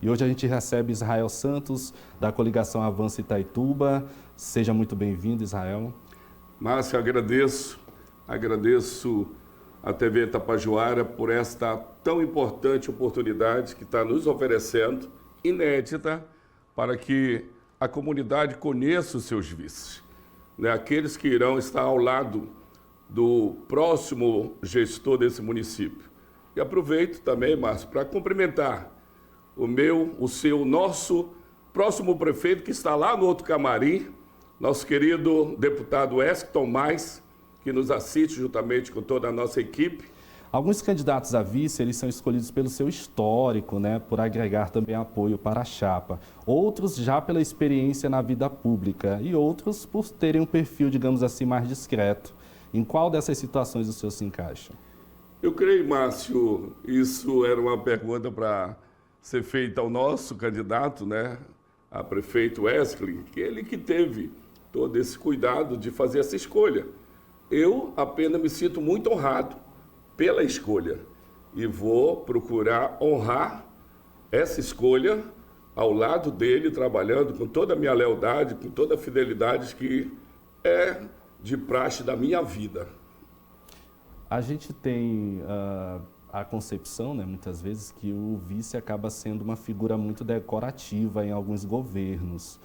E hoje a gente recebe Israel Santos, da coligação Avança Itaituba. Seja muito bem-vindo, Israel. Márcio, agradeço a TV Tapajoara por esta tão importante oportunidade que está nos oferecendo, inédita, para que a comunidade conheça os seus vices, né? Aqueles que irão estar ao lado do próximo gestor desse município. E aproveito também, Márcio, para cumprimentar o nosso próximo prefeito que está lá no outro camarim, nosso querido deputado Wellington Mais, que nos assiste juntamente com toda a nossa equipe. Alguns candidatos a vice, eles são escolhidos pelo seu histórico, né, por agregar também apoio para a chapa. Outros já pela experiência na vida pública e outros por terem um perfil, digamos assim, mais discreto. Em qual dessas situações o senhor se encaixa? Eu creio, Márcio, isso era uma pergunta para ser feita ao nosso candidato, né, a prefeito Wesley, que ele que teve todo esse cuidado de fazer essa escolha. Eu apenas me sinto muito honrado pela escolha e vou procurar honrar essa escolha ao lado dele, trabalhando com toda a minha lealdade, com toda a fidelidade que é de praxe da minha vida. A gente tem a concepção, né, muitas vezes, que o vice acaba sendo uma figura muito decorativa em alguns governos.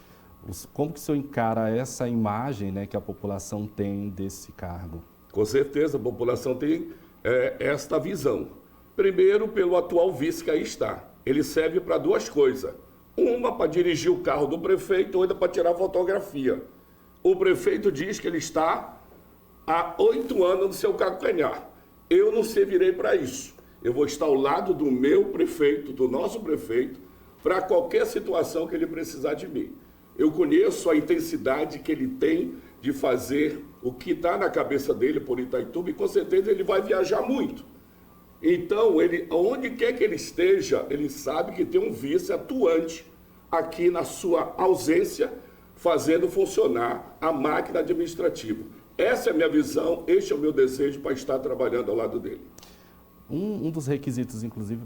Como que o senhor encara essa imagem, né, que a população tem desse cargo? Com certeza, a população tem esta visão. Primeiro, pelo atual vice que aí está. Ele serve para duas coisas. Uma, para dirigir o carro do prefeito, outra, para tirar fotografia. O prefeito diz que ele está há 8 anos no seu calcanhar. Eu não servirei para isso. Eu vou estar ao lado do meu prefeito, do nosso prefeito, para qualquer situação que ele precisar de mim. Eu conheço a intensidade que ele tem de fazer o que está na cabeça dele por Itaituba e com certeza ele vai viajar muito. Então, onde quer que ele esteja, ele sabe que tem um vice atuante aqui na sua ausência, fazendo funcionar a máquina administrativa. Essa é a minha visão, este é o meu desejo para estar trabalhando ao lado dele. Um dos requisitos, inclusive,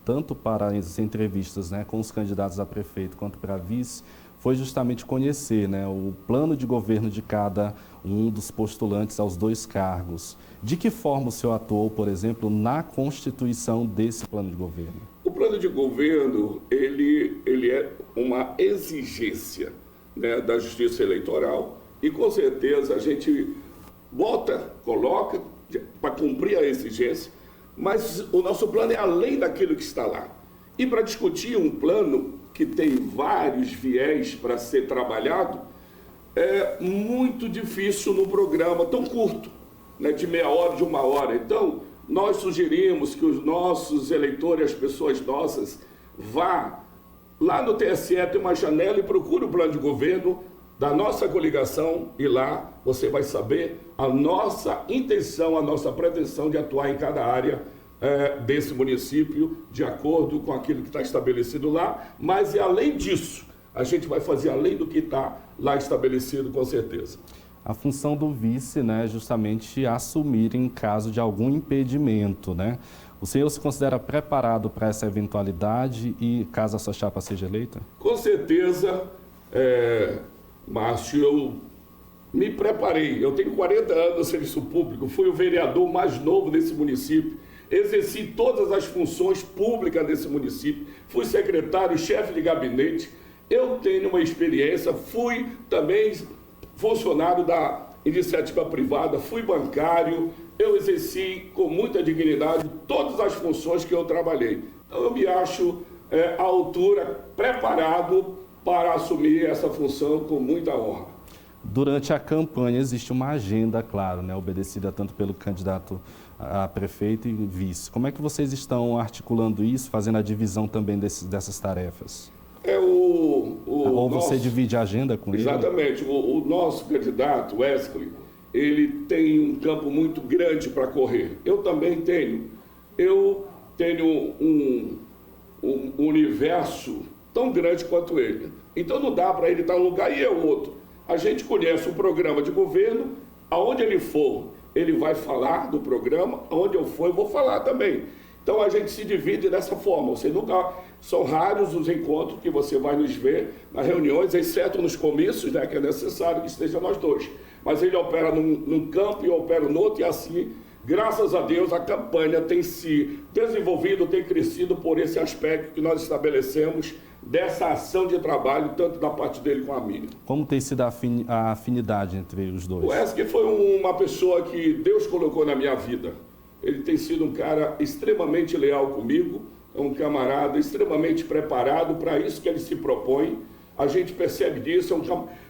tanto para as entrevistas, né, com os candidatos a prefeito quanto para vice, foi justamente conhecer, né, o plano de governo de cada um dos postulantes aos 2 cargos. De que forma o senhor atuou, por exemplo, na constituição desse plano de governo? O plano de governo, ele é uma exigência, né, da Justiça Eleitoral e, com certeza, a gente coloca para cumprir a exigência, mas o nosso plano é além daquilo que está lá. E para discutir um plano que tem vários viés para ser trabalhado, é muito difícil num programa tão curto, né, de meia hora, de 1 hora. Então, nós sugerimos que os nossos eleitores, as pessoas nossas, vá lá no TSE, tem uma janela e procure o plano de governo da nossa coligação e lá você vai saber a nossa intenção, a nossa pretensão de atuar em cada área desse município, de acordo com aquilo que está estabelecido lá, mas além disso, a gente vai fazer além do que está lá estabelecido, com certeza. A função do vice, né, é justamente assumir em caso de algum impedimento, né? O senhor se considera preparado para essa eventualidade e caso a sua chapa seja eleita? Com certeza, Márcio, eu me preparei. Eu tenho 40 anos no serviço público, fui o vereador mais novo desse município, exerci todas as funções públicas desse município, fui secretário, chefe de gabinete, eu tenho uma experiência, fui também funcionário da iniciativa privada, fui bancário, eu exerci com muita dignidade todas as funções que eu trabalhei. Então eu me acho à altura, preparado para assumir essa função com muita honra. Durante a campanha existe uma agenda, claro, né, obedecida tanto pelo candidato a prefeito e vice. Como é que vocês estão articulando isso, fazendo a divisão também dessas tarefas? Ou você divide a agenda com ele? Exatamente. O nosso candidato, Wesley, ele tem um campo muito grande para correr. Eu também tenho. Eu tenho um universo tão grande quanto ele. Então não dá para ele estar num lugar e eu outro. A gente conhece o programa de governo, aonde ele for, ele vai falar do programa, aonde eu for, eu vou falar também. Então a gente se divide dessa forma. Você nunca São raros os encontros que você vai nos ver nas reuniões, exceto nos comícios, né, que é necessário que esteja nós dois. Mas ele opera num campo e eu opero no outro, e assim, graças a Deus, a campanha tem se desenvolvido, tem crescido por esse aspecto que nós estabelecemos dessa ação de trabalho, tanto da parte dele com a minha. Como tem sido a afinidade entre os dois? O Wesley foi uma pessoa que Deus colocou na minha vida. Ele tem sido um cara extremamente leal comigo, é um camarada extremamente preparado para isso que ele se propõe. A gente percebe disso,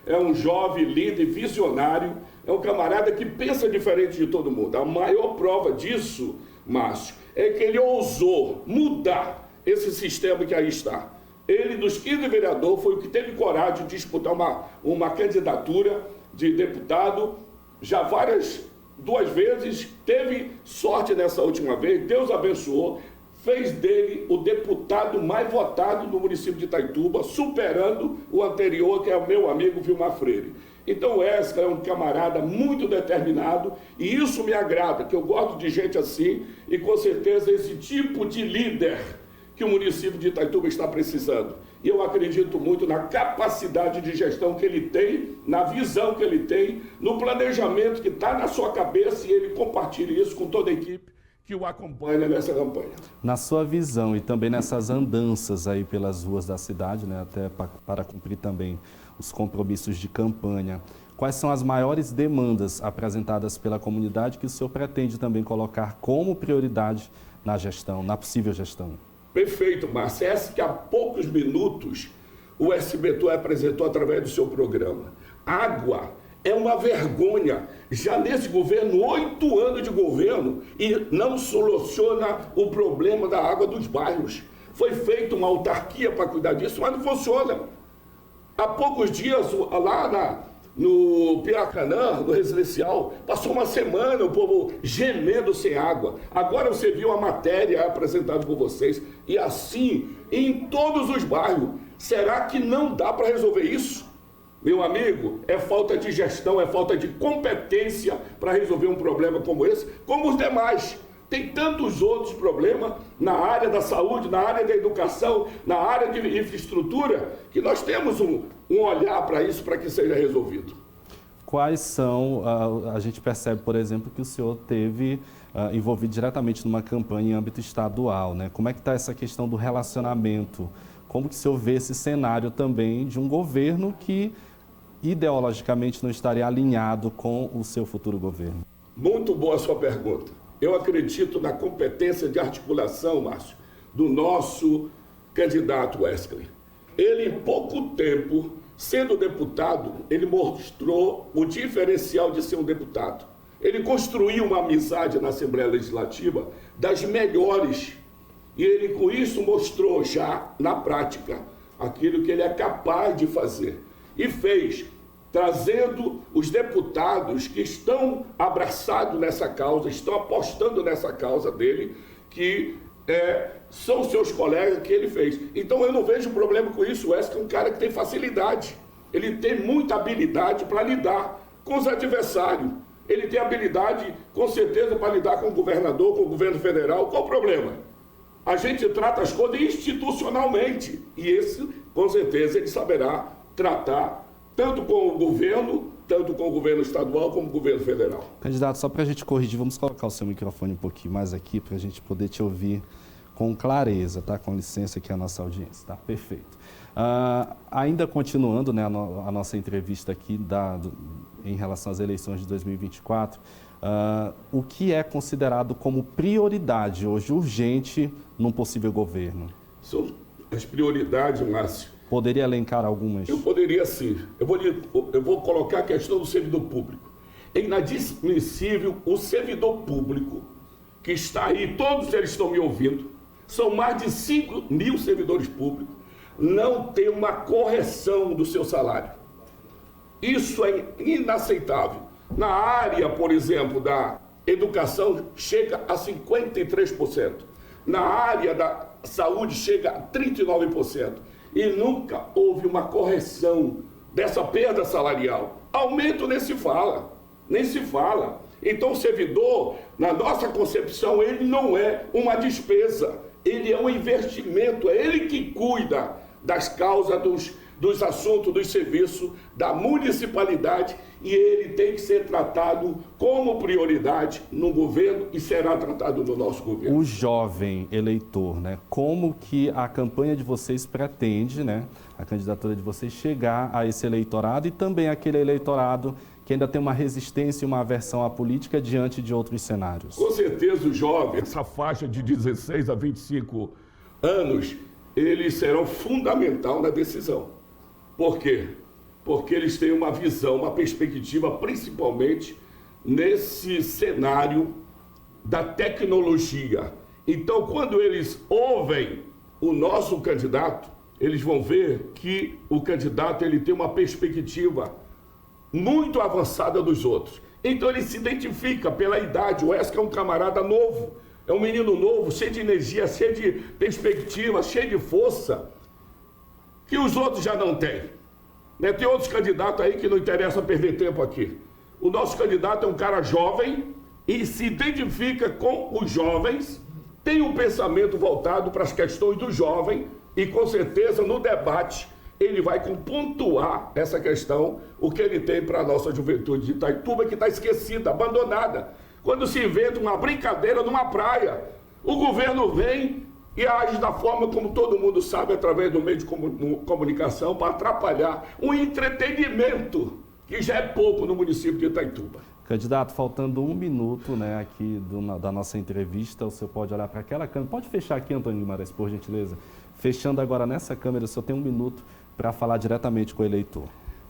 é um jovem líder visionário, é um camarada que pensa diferente de todo mundo. A maior prova disso, Márcio, é que ele ousou mudar esse sistema que aí está. Ele, dos 15 vereadores, foi o que teve coragem de disputar uma candidatura de deputado, já duas vezes, teve sorte nessa última vez, Deus abençoou, fez dele o deputado mais votado no município de Itaituba, superando o anterior, que é o meu amigo Vilmar Freire. Então o Wesley é um camarada muito determinado e isso me agrada, que eu gosto de gente assim e com certeza esse tipo de líder que o município de Itaituba está precisando. E eu acredito muito na capacidade de gestão que ele tem, na visão que ele tem, no planejamento que está na sua cabeça e ele compartilha isso com toda a equipe que o acompanha nessa campanha. Na sua visão e também nessas andanças aí pelas ruas da cidade, né, até para cumprir também os compromissos de campanha, quais são as maiores demandas apresentadas pela comunidade que o senhor pretende também colocar como prioridade na gestão, na possível gestão? Perfeito, Márcio. Essa que há poucos minutos o SBTU apresentou através do seu programa. Água é uma vergonha. Já nesse governo, 8 anos de governo, e não soluciona o problema da água dos bairros. Foi feita uma autarquia para cuidar disso, mas não funciona. Há poucos dias, lá no Piracanã, no residencial, passou uma semana o povo gemendo sem água. Agora você viu a matéria apresentada por vocês, e assim em todos os bairros. Será que não dá para resolver isso? Meu amigo, é falta de gestão, é falta de competência para resolver um problema como esse, como os demais. Tem tantos outros problemas na área da saúde, na área da educação, na área de infraestrutura, que nós temos um olhar para isso, para que seja resolvido. Quais são, a gente percebe, por exemplo, que o senhor teve envolvido diretamente numa campanha em âmbito estadual, né? Como é que está essa questão do relacionamento? Como que o senhor vê esse cenário também de um governo que ideologicamente não estaria alinhado com o seu futuro governo? Muito boa a sua pergunta. Eu acredito na competência de articulação, Márcio, do nosso candidato Wesley. Ele, em pouco tempo, sendo deputado, ele mostrou o diferencial de ser um deputado. Ele construiu uma amizade na Assembleia Legislativa das melhores. E ele, com isso, mostrou já, na prática, aquilo que ele é capaz de fazer. E fez, trazendo os deputados que estão abraçados nessa causa, estão apostando nessa causa dele, que são seus colegas que ele fez. Então eu não vejo problema com isso. O Wesley é um cara que tem facilidade, ele tem muita habilidade para lidar com os adversários. Ele tem habilidade, com certeza, para lidar com o governador, com o governo federal. Qual o problema? A gente trata as coisas institucionalmente, e esse, com certeza, ele saberá tratar tanto com o governo, tanto com o governo estadual como com o governo federal. Candidato, só para a gente corrigir, vamos colocar o seu microfone um pouquinho mais aqui para a gente poder te ouvir com clareza, tá? Com licença aqui a nossa audiência, tá? Perfeito. Ainda continuando, né, a nossa entrevista aqui em relação às eleições de 2024, o que é considerado como prioridade hoje, urgente, num possível governo? São as prioridades, Márcio. Poderia elencar algumas? Eu poderia sim. Eu vou colocar a questão do servidor público. É inadmissível o servidor público que está aí, todos eles estão me ouvindo, são mais de 5 mil servidores públicos, não ter uma correção do seu salário. Isso é inaceitável. Na área, por exemplo, da educação, chega a 53%. Na área da saúde, chega a 39%. E nunca houve uma correção dessa perda salarial. Aumento nem se fala, nem se fala. Então o servidor, na nossa concepção, ele não é uma despesa, ele é um investimento, é ele que cuida das causas, dos assuntos, dos serviços da municipalidade, e ele tem que ser tratado como prioridade no governo e será tratado no nosso governo. O jovem eleitor, né? Como que a campanha de vocês pretende, né? A candidatura de vocês chegar a esse eleitorado e também aquele eleitorado que ainda tem uma resistência e uma aversão à política diante de outros cenários? Com certeza o jovem, essa faixa de 16 a 25 anos, eles serão fundamental na decisão. Por quê? Porque eles têm uma visão, uma perspectiva, principalmente nesse cenário da tecnologia. Então, quando eles ouvem o nosso candidato, eles vão ver que o candidato ele tem uma perspectiva muito avançada dos outros. Então, ele se identifica pela idade. O Wesley é um camarada novo, é um menino novo, cheio de energia, cheio de perspectiva, cheio de força, que os outros já não têm. Tem outros candidatos aí que não interessa perder tempo aqui. O nosso candidato é um cara jovem e se identifica com os jovens, tem um pensamento voltado para as questões do jovem e, com certeza, no debate, ele vai pontuar essa questão, o que ele tem para a nossa juventude de Itaituba, que está esquecida, abandonada. Quando se inventa uma brincadeira numa praia, o governo vem e age da forma como todo mundo sabe, através do meio de comunicação, para atrapalhar um entretenimento que já é pouco no município de Itaituba. Candidato, faltando 1 minuto, né, aqui da nossa entrevista, o senhor pode olhar para aquela câmera. Pode fechar aqui, Antônio Guimarães, por gentileza. Fechando agora nessa câmera, o senhor tem 1 minuto para falar diretamente com o eleitor.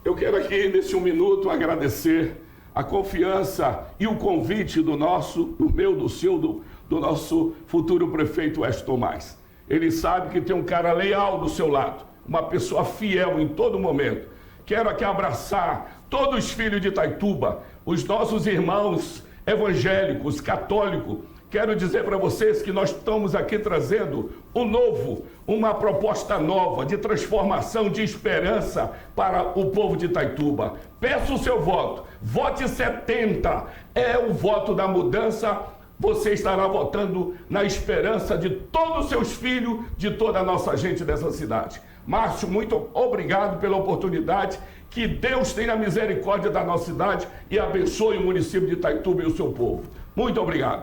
Eu quero aqui, nesse 1 minuto, agradecer a confiança e o convite do nosso, do meu, do seu, do nosso futuro prefeito Wesley Tomás. Ele sabe que tem um cara leal do seu lado, uma pessoa fiel em todo momento. Quero aqui abraçar todos os filhos de Itaituba, os nossos irmãos evangélicos, católicos. Quero dizer para vocês que nós estamos aqui trazendo um novo, uma proposta nova de transformação, de esperança para o povo de Itaituba. Peço o seu voto. Vote 70. É o voto da mudança. Você estará votando na esperança de todos os seus filhos, de toda a nossa gente dessa cidade. Márcio, muito obrigado pela oportunidade. Que Deus tenha misericórdia da nossa cidade e abençoe o município de Itaituba e o seu povo. Muito obrigado.